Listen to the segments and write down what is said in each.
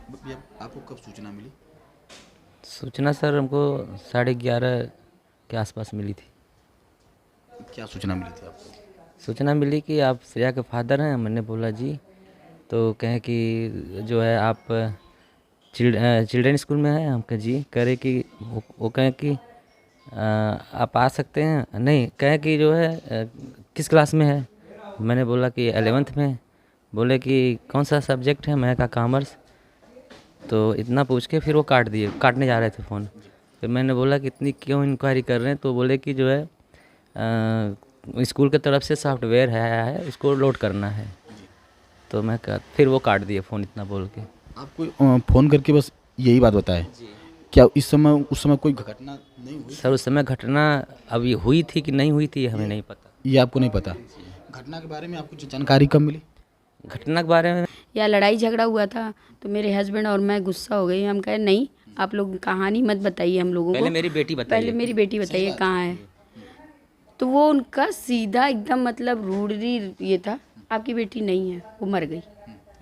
भैया आपको कब सूचना मिली? सूचना सर हमको 11:30 के आसपास मिली थी। क्या सूचना मिली थी आपको? सूचना मिली कि आप श्रेया के फादर हैं। मैंने बोला जी। तो कहें कि जो है आप चिल्ड्रन स्कूल में हैं। हम कहे जी। कह रहे कि वो कहें कि आप आ सकते हैं। नहीं, कहें कि जो है किस क्लास में है। मैंने बोला कि 11th में। बोले कि कौन सा सब्जेक्ट है। मैं कहा कॉमर्स। तो इतना पूछ के फिर वो काटने जा रहे थे फ़ोन। फिर मैंने बोला कि इतनी क्यों इंक्वायरी कर रहे हैं। तो बोले कि जो है स्कूल की तरफ से सॉफ्टवेयर है आया है, उसको लोड करना है। तो मैं कहा फिर वो काट दिए फ़ोन इतना बोल के। आपको फ़ोन करके बस यही बात बताए? क्या उस समय कोई घटना नहीं हुई? सर उस समय घटना अभी हुई थी कि नहीं हुई थी ये हमें नहीं पता। ये आपको नहीं पता? घटना के बारे में आपको जानकारी कब मिली? घटना के बारे में या लड़ाई झगड़ा हुआ था तो मेरे हस्बैंड और मैं गुस्सा हो गई। हम कहे नहीं, आप लोग कहानी मत बताइए हम लोगों को, पहले मेरी बेटी बताइए। पहले मेरी बेटी बताइए कहाँ है। तो वो उनका सीधा एकदम मतलब रूडली ये था, आपकी बेटी नहीं है, वो मर गई।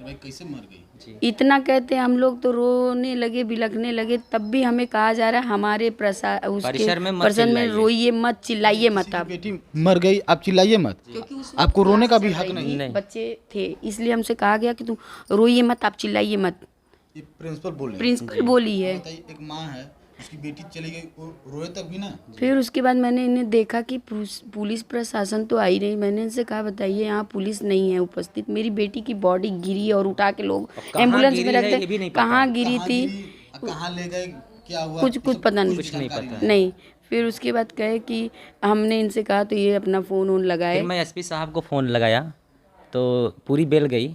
भाई कैसे मर गई? इतना कहते हम लोग तो रोने लगे, बिलखने लगे। तब भी हमें कहा जा रहा है हमारे परिसर में मत परिसर में चिल्लाइए। रोइए मत, चिल्लाइए मत आप, बेटी मर गई, आप चिल्लाइए मत। क्योंकि उस आपको रोने का भी हक नहीं। नहीं। बच्चे थे, इसलिए हमसे कहा गया कि तुम रोइए मत, आप चिल्लाइए मत। ये प्रिंसिपल बोल रहे हैं। प्रिंसिपल बोली है। बताइए, एक माँ है, उसकी बेटी चली गई, वो रोए तक भी ना। फिर उसके बाद मैंने इन्हें देखा कि पुलिस प्रशासन तो आई नहीं। मैंने इनसे कहा बताइए यहाँ पुलिस नहीं है उपस्थित, मेरी बेटी की बॉडी गिरी और उठा के लोग एम्बुलेंस में रख दे। कहाँ गिरी थी, कहाँ ले गए, क्या हुआ, कुछ पता नहीं, कुछ नहीं पता। नहीं। फिर उसके बाद कहे कि हमने इनसे कहा तो ये अपना फ़ोन वोन लगाए। फिर मैं एसपी साहब को फ़ोन लगाया तो पूरी बेल गई।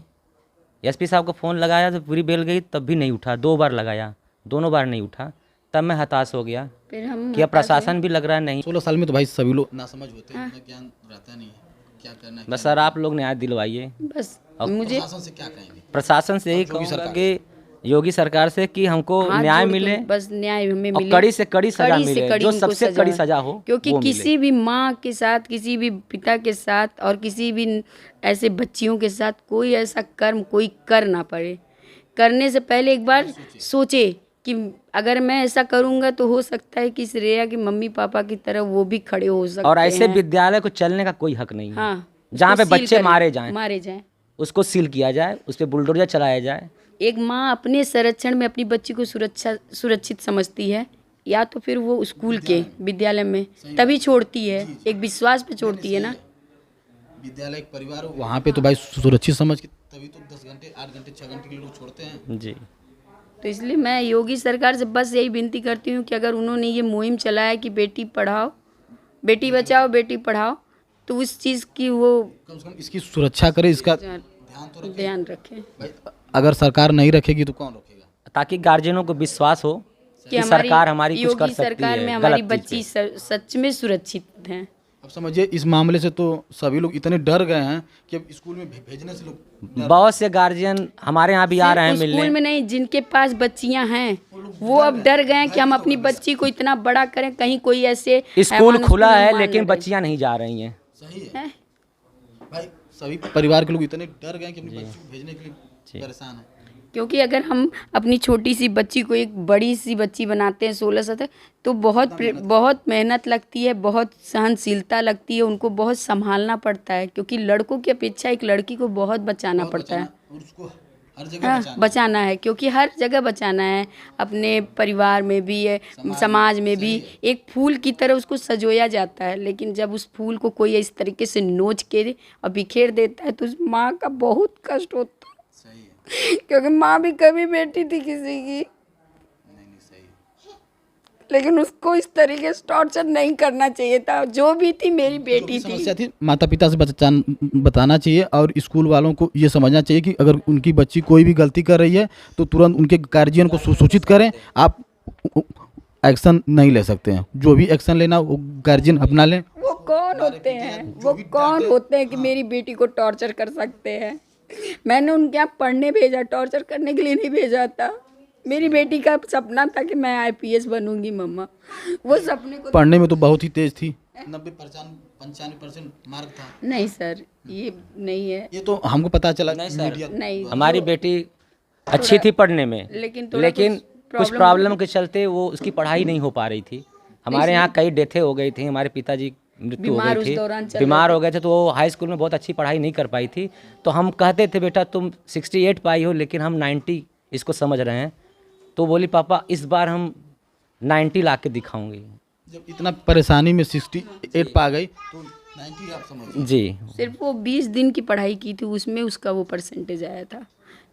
एसपी साहब को फ़ोन लगाया तो पूरी बेल गई, तब भी नहीं उठा। 2 बार लगाया, दोनों बार नहीं उठा। तब मैं हताश हो गया फिर हम कि अब प्रशासन भी लग रहा है नहीं। 16 साल में तो भाई सभी लोग ना समझ होते हैं, उतना ज्ञान रहता नहीं है क्या करना है। बस सर आप लोग न्याय दिलवाइए। बस और मुझे प्रशासन से क्या कहेंगे? प्रशासन से यही कहूँगा कि योगी सरकार से कि हमको हाथ न्याय जोड़ के मिले, बस न्याय हमें और मिले, कड़ी से कड़ी सजा कड़ी से मिले, कड़ी जो उनको सबसे सजा कड़ी है। सजा हो क्योंकि वो किसी भी माँ के साथ, किसी भी पिता के साथ और किसी भी ऐसे बच्चियों के साथ कोई ऐसा कर्म कोई कर ना पाए। करने से पहले एक बार सोचे कि अगर मैं ऐसा करूँगा तो हो सकता है कि श्रेया की मम्मी पापा की तरह वो भी खड़े हो सकते हैं। और ऐसे विद्यालय को चलने का कोई हक नहीं है। हाँ, जहाँ पे उसको सील बच्चे करें, मारे जाएं जाएं। उसको सील किया जाए, उस पर बुलडोजर चलाया जाए। एक माँ अपने संरक्षण में अपनी बच्ची को सुरक्षित समझती है, या तो फिर वो स्कूल के विद्यालय में तभी छोड़ती है, एक विश्वास पे छोड़ती है ना। विद्यालय एक परिवार हो, वहाँ पे तो भाई सुरक्षित समझ के तभी तो 10 घंटे 8 घंटे 6 घंटे के लिए लोग छोड़ते हैं। जी। तो इसलिए मैं योगी सरकार से बस यही विनती करती हूँ कि अगर उन्होंने ये मुहिम चलाया कि बेटी पढ़ाओ, बेटी बचाओ, बेटी पढ़ाओ, तो उस चीज़ की वो कम से कम इसकी सुरक्षा करे, इसका ध्यान तो रखे। ध्यान रखें भाई अगर सरकार नहीं रखेगी तो कौन रखेगा? ताकि गार्जियनों को विश्वास हो कि कि सरकार हमारी कुछ कर योगी सकती सरकार में है हमारी गलत बच्ची चीज़ सच में सुरक्षित है। अब समझिए इस मामले से तो सभी लोग इतने डर गए हैं कि अब स्कूल में भेजने से लोग पे। बहुत से गार्जियन हमारे यहाँ भी आ रहे हैं सिर्फ मिलने। स्कूल में नहीं, जिनके पास बच्चियां हैं वो अब डर गए हैं कि हम अपनी बच्ची को इतना बड़ा करें, कहीं कोई ऐसे स्कूल हैवान खुला स्कूल में है मार लेकिन न दे। बच्चियाँ नहीं जा रही हैं। सही है। हैं? भाई सभी परिवार के लोग इतने डर गए कि अपनी बच्ची को भेजने के लिए परेशान है। क्योंकि अगर हम अपनी छोटी सी बच्ची को एक बड़ी सी बच्ची बनाते हैं 16 17, तो बहुत मेहनत लगती है, बहुत सहनशीलता लगती है, उनको बहुत संभालना पड़ता है। क्योंकि लड़कों की अपेक्षा एक लड़की को बहुत बचाना पड़ता है। और उसको हर जगह हाँ, बचाना है, क्योंकि हर जगह बचाना है। अपने परिवार में भी है, समाज में भी एक फूल की तरह उसको सजोया जाता है। लेकिन जब उस फूल को कोई इस तरीके से नोच के और बिखेर देता है तो उस माँ का बहुत कष्ट होता है। सही है। क्योंकि माँ भी कभी बेटी थी किसी की, नहीं सही है। लेकिन उसको इस तरीके से टॉर्चर नहीं करना चाहिए था। जो भी थी मेरी बेटी थी। समस्या थी, माता पिता से बताना चाहिए और स्कूल वालों को ये समझना चाहिए कि अगर उनकी बच्ची कोई भी गलती कर रही है तो तुरंत उनके गार्जियन को सूचित करें। आप एक्शन नहीं ले सकते हैं, जो भी एक्शन लेना वो गार्जियन अपना लें। वो कौन होते हैं, वो कौन होते हैं कि मेरी बेटी को टॉर्चर कर सकते हैं? मैंने उनके यहाँ पढ़ने भेजा, टॉर्चर करने के लिए नहीं भेजा था। मेरी बेटी का सपना था कि मैं IPS बनूंगी मम्मा। वो सपने को पढ़ने में तो बहुत ही तेज थी, 95% मार्क था। नहीं सर, ये नहीं है। ये तो हमको पता चला नहीं सर, मीडिया। नहीं, हमारी बेटी अच्छी थी पढ़ने में, लेकिन थोड़ा लेकिन कुछ कुछ प्रॉब्लम के चलते वो उसकी पढ़ाई नहीं हो पा रही थी। हमारे यहाँ कई डेथें हो गई थी, हमारे पिताजी मृत्यु हो बीमार गई उस थी, दौरान चल बीमार हो गए थे, तो वो हाई स्कूल में बहुत अच्छी पढ़ाई नहीं कर पाई थी। तो हम कहते थे बेटा तुम 68 पाई हो, लेकिन हम 90 इसको समझ रहे हैं। तो बोली पापा इस बार हम 90 ला के दिखाऊंगी। जब इतना परेशानी में 68 पा गई तो 90 आप समझ। जी सिर्फ वो 20 दिन की पढ़ाई की थी, उसमें उसका वो परसेंटेज आया था।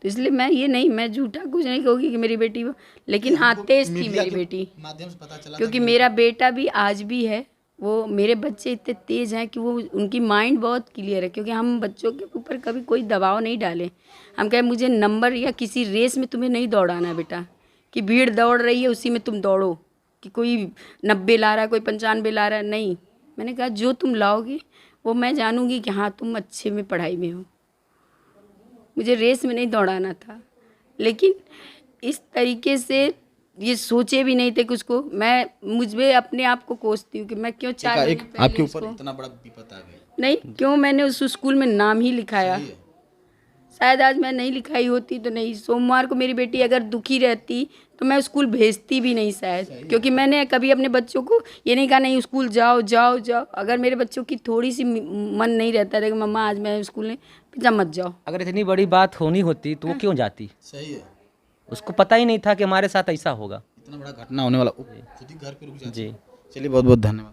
तो इसलिए मैं झूठा कुछ नहीं कहूँगी कि मेरी बेटी लेकिन हाँ तेज थी मेरी बेटी, माध्यम से पता चला क्योंकि मेरा बेटा भी आज भी है, वो मेरे बच्चे इतने तेज हैं कि वो उनकी माइंड बहुत क्लियर है। क्योंकि हम बच्चों के ऊपर कभी कोई दबाव नहीं डाले। हम कहें मुझे नंबर या किसी रेस में तुम्हें नहीं दौड़ाना है बेटा, कि भीड़ दौड़ रही है उसी में तुम दौड़ो, कि कोई 90 ला रहा है कोई 95 ला रहा है, नहीं। मैंने कहा जो तुम लाओगी वो मैं जानूंगी कि हाँ तुम अच्छे में पढ़ाई में हो। मुझे रेस में नहीं दौड़ाना था, लेकिन इस तरीके से ये सोचे भी नहीं थे कि उसको मुझे अपने आप को कोसती हूँ कि मैं क्यों 4 महीने एक पहले आपके ऊपर उसको- इतना बड़ा विपत आ गई। नहीं, क्यों मैंने उस स्कूल में नाम ही लिखाया। सही है। शायद आज मैं नहीं लिखाई होती तो नहीं, सोमवार को मेरी बेटी अगर दुखी रहती तो मैं स्कूल भेजती भी नहीं शायद, क्योंकि मैंने कभी अपने बच्चों को ये नहीं कहा नहीं स्कूल जाओ जाओ जाओ। अगर मेरे बच्चों की थोड़ी सी मन नहीं रहता था कि मम्मा आज मैं स्कूल नहीं, पिता मत जाओ। अगर इतनी बड़ी बात होनी होती तो वो क्यों जाती? सही है। उसको पता ही नहीं था कि हमारे साथ ऐसा होगा। इतना बड़ा घटना होने वाला, वो खुद ही घर पे रुक जाती। जी चलिए बहुत बहुत धन्यवाद।